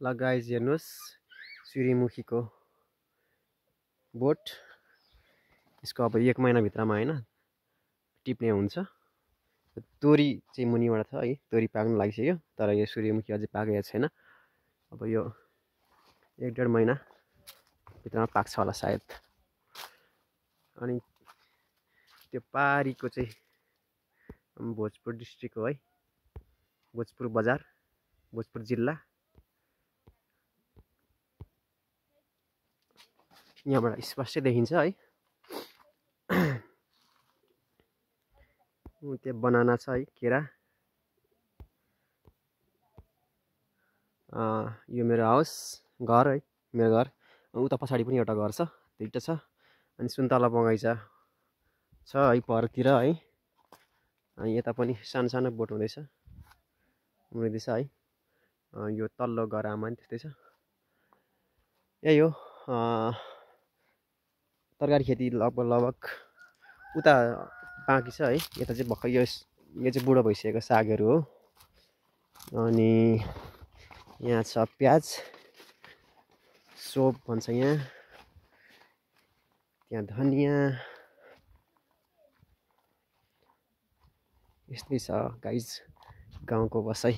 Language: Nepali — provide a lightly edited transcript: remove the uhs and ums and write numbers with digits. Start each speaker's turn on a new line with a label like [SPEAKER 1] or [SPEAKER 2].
[SPEAKER 1] ल गाइज हेर्नुहोस् सूर्यमुखीको बोट। यसको अब 1 महिनाभित्रमा होइन टिप्ने हुन्छ। तोरी चाहिँ मुनिबाट छ है, तोरी पाक्न लागिसक्यो तर यो सूर्यमुखी अझै पाकेको छैन। अब यो 1-1.5 महिना भित्रमा पाक्छ होला सायद। अनि त्यो पारीको चाहिँ भोजपुर डिस्ट्रिक्ट हो है, भोजपुर बजार, भोजपुर जिल्ला। यहाँबाट स्पष्टै देखिन्छ है। त्यो बनाना छ है, केरा। यो मेरो हाउस घर है, मेरो घर। उता पछाडि पनि एउटा घर छ, दुईटा छ। अनि सुन्तला बगैँचा छ है परतिर है। अनि यता पनि सानो सानो बोट हुँदैछ है। यो तल्लो गरामा नि त्यस्तै छ। यही हो तरकारी खेती लगभग उता बाँकी छ है। यता चाहिँ भर्खर यो चाहिँ बुढो भइसकेको सागहरू हो। अनि यहाँ छ प्याज, सोप भन्छ यहाँ, त्यहाँ धनियाँ। यस्तै छ गाइज गाउँको बसाइ।